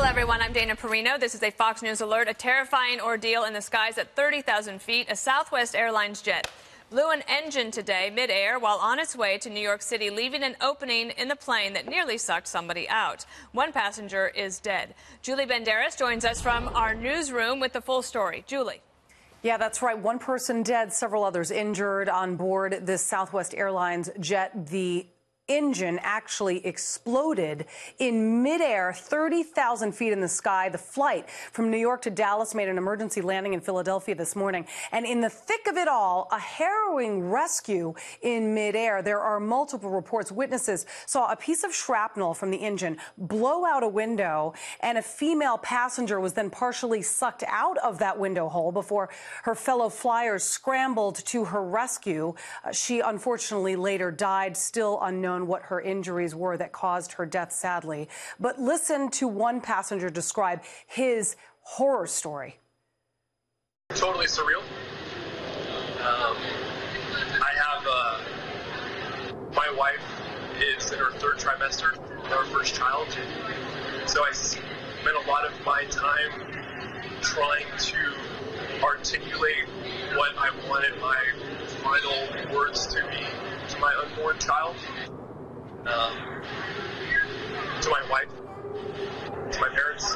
Hello, everyone. I'm Dana Perino. This is a Fox News alert. A terrifying ordeal in the skies at 30,000 feet. A Southwest Airlines jet blew an engine today midair while on its way to New York City, leaving an opening in the plane that nearly sucked somebody out. One passenger is dead. Julie Banderas joins us from our newsroom with the full story. Julie. Yeah, that's right. One person dead, several others injured on board this Southwest Airlines jet. The engine actually exploded in midair, 30,000 feet in the sky. The flight from New York to Dallas made an emergency landing in Philadelphia this morning. And in the thick of it all, a harrowing rescue in midair. There are multiple reports. Witnesses saw a piece of shrapnel from the engine blow out a window, and a female passenger was then partially sucked out of that window hole before her fellow flyers scrambled to her rescue. She unfortunately later died, still unknown what her injuries were that caused her death, sadly. But listen to one passenger describe his horror story. Totally surreal. I have, my wife is in her third trimester, our first child. So I spent a lot of my time trying to articulate what I wanted my final words to be to my unborn child. To my wife, to my parents.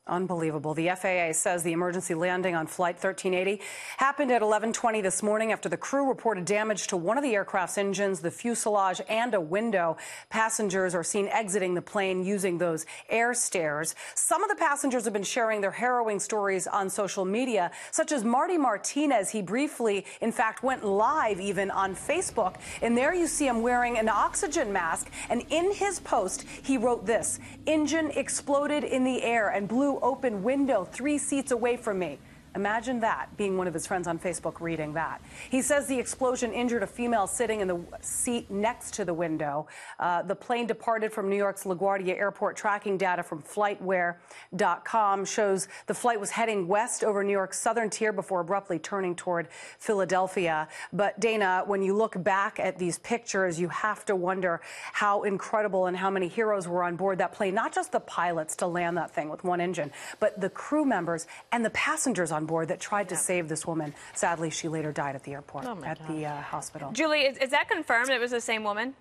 Unbelievable. The FAA says the emergency landing on Flight 1380 happened at 11:20 this morning after the crew reported damage to one of the aircraft's engines, the fuselage, and a window. Passengers are seen exiting the plane using those air stairs. Some of the passengers have been sharing their harrowing stories on social media, such as Marty Martinez. He briefly, in fact, went live even on Facebook. And there you see him wearing an oxygen mask. And in his post, he wrote this: "Engine exploded in the air and blew open window 3 seats away from me." Imagine that, being one of his friends on Facebook reading that. He says the explosion injured a female sitting in the seat next to the window. The plane departed from New York's LaGuardia Airport. Tracking data from FlightWare.com shows the flight was heading west over New York's southern tier before abruptly turning toward Philadelphia. But Dana, when you look back at these pictures, you have to wonder how incredible and how many heroes were on board that plane. Not just the pilots to land that thing with one engine, but the crew members and the passengers on board that tried to save this woman. Sadly, she later died at the airport, the hospital. Julie, is that confirmed it was the same woman?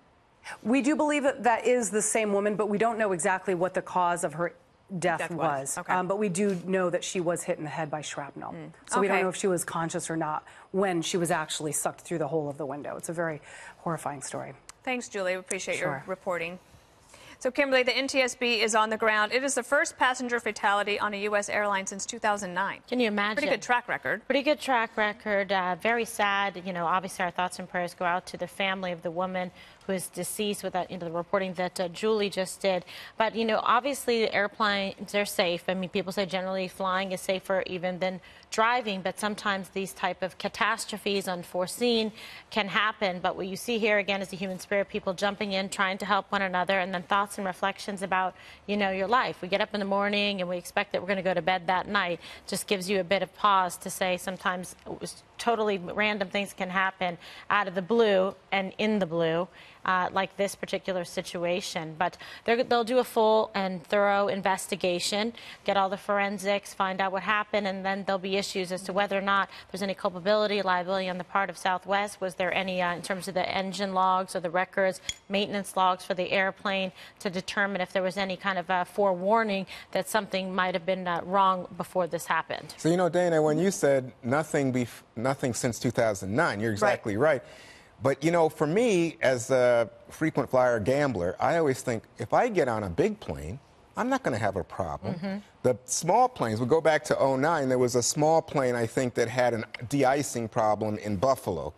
We do believe that is the same woman, but we don't know exactly what the cause of her death was. Okay. But we do know that she was hit in the head by shrapnel. So we don't know if she was conscious or not when she was actually sucked through the hole of the window. It's a very horrifying story. Thanks, Julie. We appreciate your reporting. So, Kimberly, the NTSB is on the ground. It is the first passenger fatality on a U.S. airline since 2009. Can you imagine? Pretty good track record. Pretty good track record. Very sad. You know, obviously our thoughts and prayers go out to the family of the woman who is deceased with that, the reporting that Julie just did. But, you know, obviously the airplanes are safe. I mean, people say generally flying is safer even than driving, but sometimes these type of catastrophes, unforeseen, can happen. But what you see here again is the human spirit, people jumping in, trying to help one another, and then thoughts and reflections about, you know, your life. We get up in the morning and we expect that we're going to go to bed that night. Just gives you a bit of pause to say sometimes totally random things can happen out of the blue and in the blue. Like this particular situation. But they'll do a full and thorough investigation, get all the forensics, find out what happened, and then there'll be issues as to whether or not there's any culpability, liability on the part of Southwest. Was there any, in terms of the engine logs or the records, maintenance logs for the airplane, to determine if there was any kind of forewarning that something might have been wrong before this happened. So, you know, Dana, when you said nothing since 2009, you're exactly right. But, you know, for me, as a frequent flyer gambler, I always think if I get on a big plane, I'm not going to have a problem. The small planes, we go back to '09, there was a small plane, I think, that had an de-icing problem in Buffalo.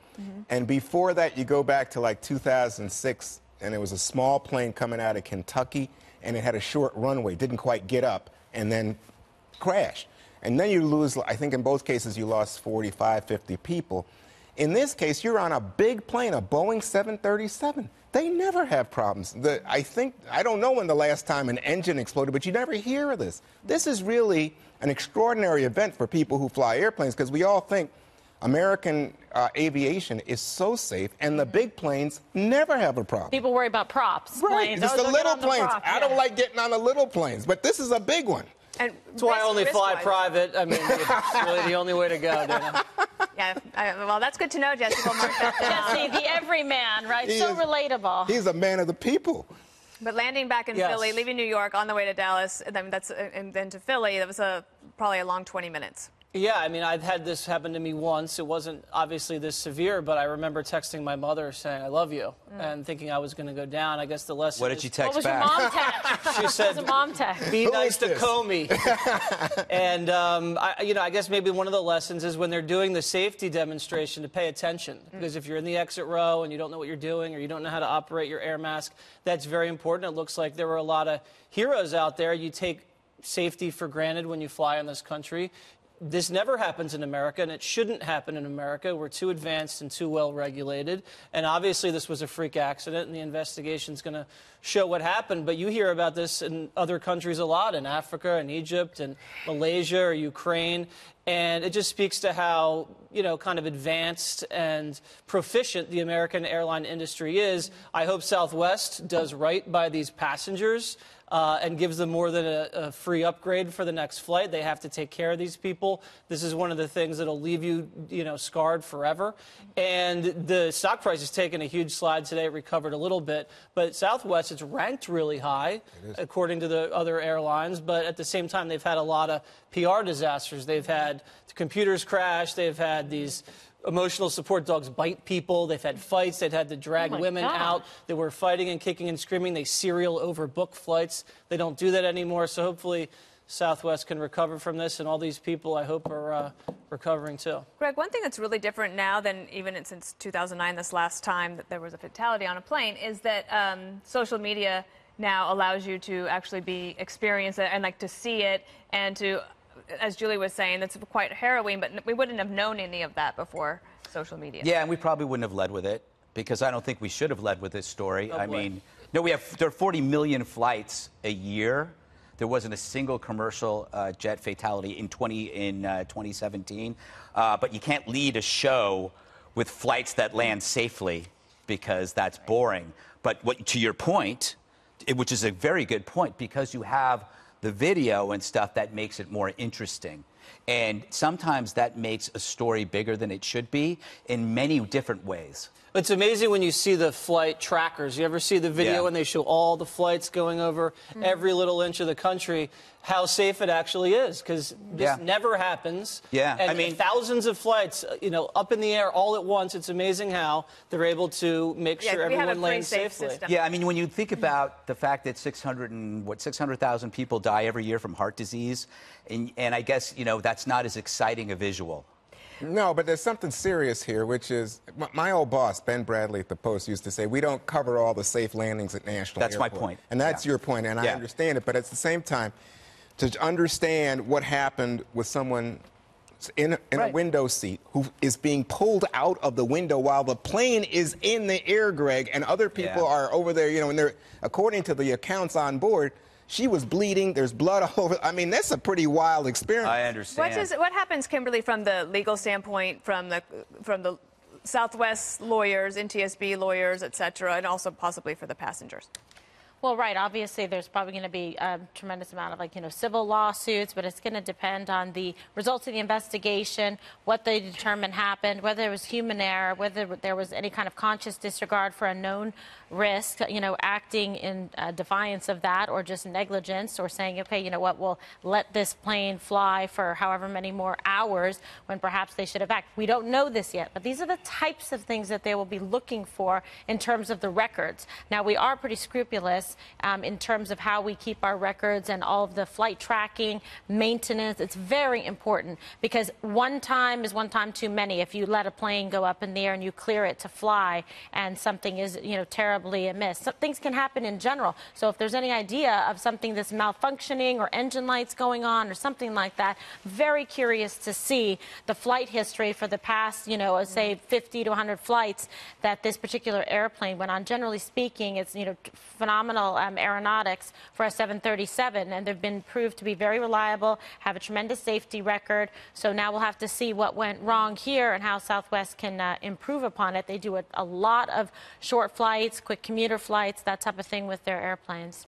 And before that, you go back to like 2006, and it was a small plane coming out of Kentucky, and it had a short runway, didn't quite get up, and then crashed. And then you lose, I think in both cases, you lost 45, 50 people. In this case, you're on a big plane, a Boeing 737. They never have problems. I don't know when the last time an engine exploded, but you never hear of this. This is really an extraordinary event for people who fly airplanes, because we all think, American aviation is so safe, and the big planes never have a problem. People worry about props. Right, Planes. it's the little planes. Prop, I don't like getting on the little planes, but this is a big one. And that's why I only fly private. I mean, it's really the only way to go, Dana. Yeah, well, that's good to know, Jesse. We'll mark that down. Jesse, the everyman, right? So relatable. He's a man of the people. But landing back in Philly, leaving New York on the way to Dallas, and then to Philly, that was probably a long 20 minutes. Yeah, I mean, I've had this happen to me once. It wasn't obviously this severe, but I remember texting my mother saying, "I love you," and thinking I was going to go down. I guess the lesson. What did she text back? What was your mom text? She said, "What was a mom text? Be nice to Comey." And I guess maybe one of the lessons is when they're doing the safety demonstration to pay attention, because if you're in the exit row and you don't know what you're doing or you don't know how to operate your air mask, that's very important. It looks like there were a lot of heroes out there. You take safety for granted when you fly in this country. This never happens in America, and it shouldn't happen in America. We're too advanced and too well regulated. And obviously this was a freak accident, and the investigation's going to show what happened. But you hear about this in other countries a lot, in Africa and Egypt and Malaysia or Ukraine. And it just speaks to how, kind of advanced and proficient the American airline industry is. I hope Southwest does right by these passengers and gives them more than a free upgrade for the next flight. They have to take care of these people. This is one of the things that'll leave you, scarred forever. And the stock price has taken a huge slide today. It recovered a little bit. But Southwest, it's ranked really high, according to the other airlines. But at the same time, they've had a lot of PR disasters. They've had the computers crash. They've had these emotional support dogs bite people. They've had fights. They've had to drag women out that were fighting and kicking and screaming. They serial overbook flights. They don't do that anymore. So hopefully Southwest can recover from this, and all these people, I hope, are recovering too. Greg, one thing that's really different now than even since 2009, this last time that there was a fatality on a plane, is that social media now allows you to actually experience it and to see it, and to, as Julie was saying, that's quite harrowing, but we wouldn't have known any of that before social media. Yeah, and we probably wouldn't have led with it, because I don't think we should have led with this story. Oh, I mean, there are 40 million flights a year. There wasn't a single commercial jet fatality in 2017. But you can't lead a show with flights that land safely, because that's boring. But to your point, which is a very good point, because you have the video and stuff, that makes it more interesting. And sometimes that makes a story bigger than it should be in many different ways. It's amazing when you see the flight trackers. You ever see the video when they show all the flights going over every little inch of the country, how safe it actually is? Because this never happens. Yeah, and I mean, thousands of flights, up in the air all at once. It's amazing how they're able to make sure everyone lands safely. System. Yeah, I mean, when you think about the fact that 600,000 people die every year from heart disease, and I guess, that's not as exciting a visual. No, but there's something serious here, which is my old boss, Ben Bradley at the Post, used to say, we don't cover all the safe landings at National Airport. That's my point. And that's your point, and I understand it. But at the same time, to understand what happened with someone in a window seat who is being pulled out of the window while the plane is in the air, Greg, and other people are over there, and they're, according to the accounts on board, she was bleeding. There's blood all over. I mean, that's a pretty wild experience. I understand. What happens, Kimberly, from the legal standpoint, from the Southwest lawyers, NTSB lawyers, et cetera, and also possibly for the passengers? Well, right. Obviously, there's probably going to be a tremendous amount of, civil lawsuits, but it's going to depend on the results of the investigation, what they determine happened, whether it was human error, whether there was any kind of conscious disregard for a known risk, acting in defiance of that, or just negligence, or saying, okay, you know what, we'll let this plane fly for however many more hours when perhaps they should have acted. We don't know this yet, but these are the types of things that they will be looking for in terms of the records. Now, we are pretty scrupulous in terms of how we keep our records and all of the flight tracking, maintenance. It's very important, because one time is one time too many. If you let a plane go up in the air and you clear it to fly and something is, terribly amiss, things can happen in general. So if there's any idea of something that's malfunctioning or engine lights going on or something like that, very curious to see the flight history for the past, say 50 to 100 flights that this particular airplane went on. Generally speaking, it's, phenomenal phenomenal aeronautics for a 737, and they've been proved to be very reliable, have a tremendous safety record. So now we'll have to see what went wrong here and how Southwest can improve upon it. They do a lot of short flights, quick commuter flights, that type of thing with their airplanes.